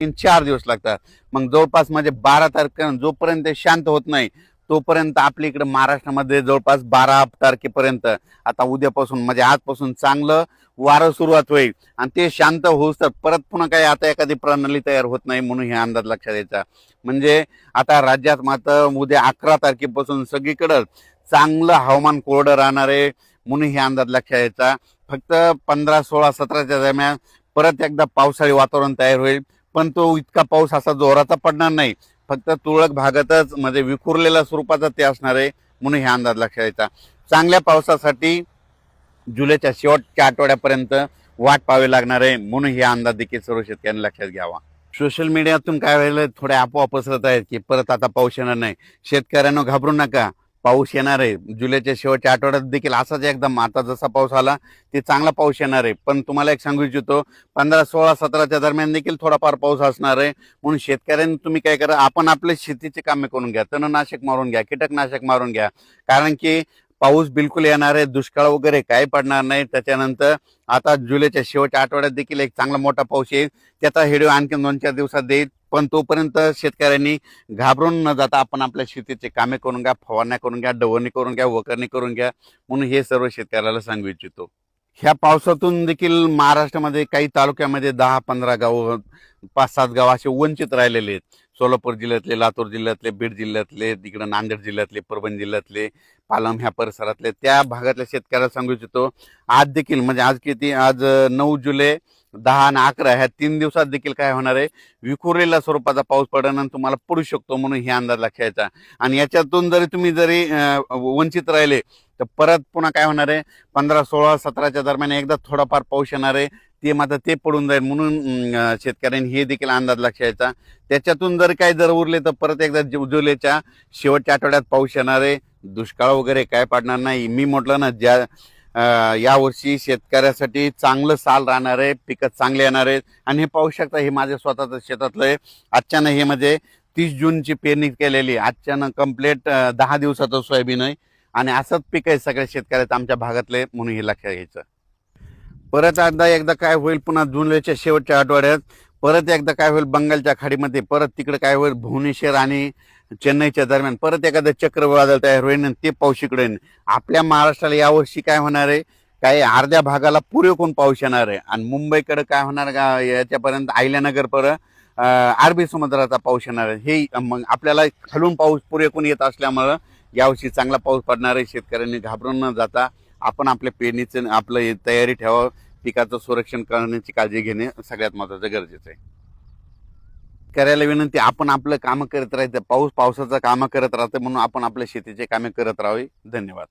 3-4 दिवस लागतात. मग जवळपास म्हणजे 12 तारखेपर्यंत जोपर्यंत ते शांत होत नाही तोपर्यंत आपल्या इकडे महाराष्ट्रामध्ये जवळपास 12 तारखेपर्यंत आता उद्यापासून म्हणजे आजपासून चांगलं वारं सुरुवात होईल आणि ते शांत होऊस तर परत पुन्हा काही आता एखादी प्रणाली तयार होत नाही म्हणून हे अंदाज लक्षात यायचा. म्हणजे आता राज्यात मात्र उद्या 11 तारखेपासून सगळीकडे चांगलं हवामान कोरडं राहणार आहे म्हणून हे अंदाज लक्षात यायचा. फक्त 15, 16, 17च्या दरम्यान परत एकदा पावसाळी वातावरण तयार होईल, पण तो इतका पाऊस असा जोराचा पडणार नाही. फक्त तुरळक भागातच म्हणजे विखुरलेल्या स्वरूपाचा ते असणार आहे म्हणून हे अंदाज लक्षात यायचा. चांगल्या पावसासाठी जुलैच्या शेवटच्या आठवड्यापर्यंत वाट पाहावी लागणार आहे म्हणून हे अंदाज देखील सर्व शेतकऱ्यांनी लक्षात घ्यावा. सोशल मीडियातून काय व्हायला थोड्या अफवा पसरत आहेत की परत आता पाऊस येणार नाही. शेतकऱ्यांना घाबरू नका, पाऊस येणार आहे. जुलैच्या शेवटच्या आठवड्यात देखील असाच एकदम आता जसा पाऊस आला ते चांगला पाऊस येणार आहे. पण तुम्हाला एक सांगू इच्छितो 15, 16, 17च्या दरम्यान देखील थोडाफार पाऊस असणार आहे. म्हणून शेतकऱ्यांनी तुम्ही काय करा, आपण आपले शेतीचे कामे करून घ्या, तणनाशक मारून घ्या, कीटकनाशक मारून घ्या. कारण की पाऊस बिलकुल येणार आहे, दुष्काळ वगैरे काही पडणार नाही. त्याच्यानंतर आता जुलैच्या शेवटच्या आठवड्यात देखील एक चांगला मोठा पाऊस येईल. त्याचा व्हिडिओ आणखी 2-4 दिवसात देईल. पण तोपर्यंत शेतकऱ्यांनी घाबरून न जाता आपण आपल्या शेतीचे कामे करून घ्या, फवारण्या करून घ्या, डवरणी करून घ्या, वखरणी करून घ्या म्हणून हे सर्व शेतकऱ्याला सांगू इच्छितो. ह्या पावसातून देखील महाराष्ट्रामध्ये काही तालुक्यामध्ये 10-15 गाव, 5-7 गाव असे वंचित राहिलेले आहेत. सोलापूर जिल्ह्यातले, लातूर जिल्ह्यातले, बीड जिल्ह्यातले, तिकडे नांदेड जिल्ह्यातले, परभणी जिल्ह्यातले, पालम ह्या परिसरातले त्या भागातल्या शेतकऱ्याला सांगू इच्छितो. आज देखील म्हणजे आज किती, आज 9 जुलै, 10 आणि 11 ह्या 3 दिवसात देखील काय होणार आहे, विखुरलेल्या स्वरूपाचा पाऊस पडणार तुम्हाला पडू शकतो म्हणून हे अंदाज लक्षात यायचा. आणि याच्यातून तुम्ही जरी वंचित राहिले तर परत पुन्हा काय होणार आहे, 15, 16, 17च्या दरम्यान एकदा थोडाफार पाऊस येणार आहे. ते मात्र ते पडून जाईल म्हणून शेतकऱ्यांनी हे देखील अंदाज लक्षात यायचा. त्याच्यातून जर उरले तर परत एकदा जुलैच्या शेवटच्या आठवड्यात पाऊस येणार आहे. दुष्काळ वगैरे काय पडणार नाही. मी म्हटलं ना, यावर्षी शेतकऱ्यासाठी चांगलं साल राहणार आहे, पिकं चांगले येणार आहेत. आणि हे पाहू शकता, हे माझ्या स्वतःचं शेतातलं आहे. आजच्यानं हे म्हणजे 30 जूनची पेरणी केलेली, आजच्यानं कंप्लीट 10 दिवसाचं सोयाबीन आहे. आणि असंच पीक आहे सगळ्या शेतकऱ्याचं आमच्या भागातले म्हणून हे लक्षात घ्यायचं. परत एकदा काय होईल, पुन्हा जुलैच्या शेवटच्या आठवड्यात परत एकदा काय होईल, बंगालच्या खाडीमध्ये परत तिकडे काय होईल, भुवनेश्वर आणि चेन्नईच्या दरम्यान परत एखादं चक्रवादळ तयार होईल आणि ते पाऊस इकडे येईल. आपल्या महाराष्ट्राला यावर्षी काय होणार आहे, काही अर्ध्या भागाला पुरेपूर पाऊस येणार आहे. आणि मुंबईकडे काय होणार का, याच्यापर्यंत अहिल्यानगर पर्यंत अरबी समुद्राचा पाऊस येणार आहे. हे मग आपल्याला खालून पाऊस पुरेपूर येत असल्यामुळं यावर्षी चांगला पाऊस पडणार आहे. शेतकऱ्यांनी घाबरून न जाता आपण आपल्या पेरणीचं आपलं तयारी ठेवावं. पिकाचं संरक्षण करण्याची काळजी घेणे सगळ्यात महत्त्वाचं गरजेचं आहे. करायला विनंती, आपण आपलं कामं करत राहायचं. पावसाचं कामं करत राहतं म्हणून आपण आपल्या शेतीचे कामे करत राहावे. धन्यवाद.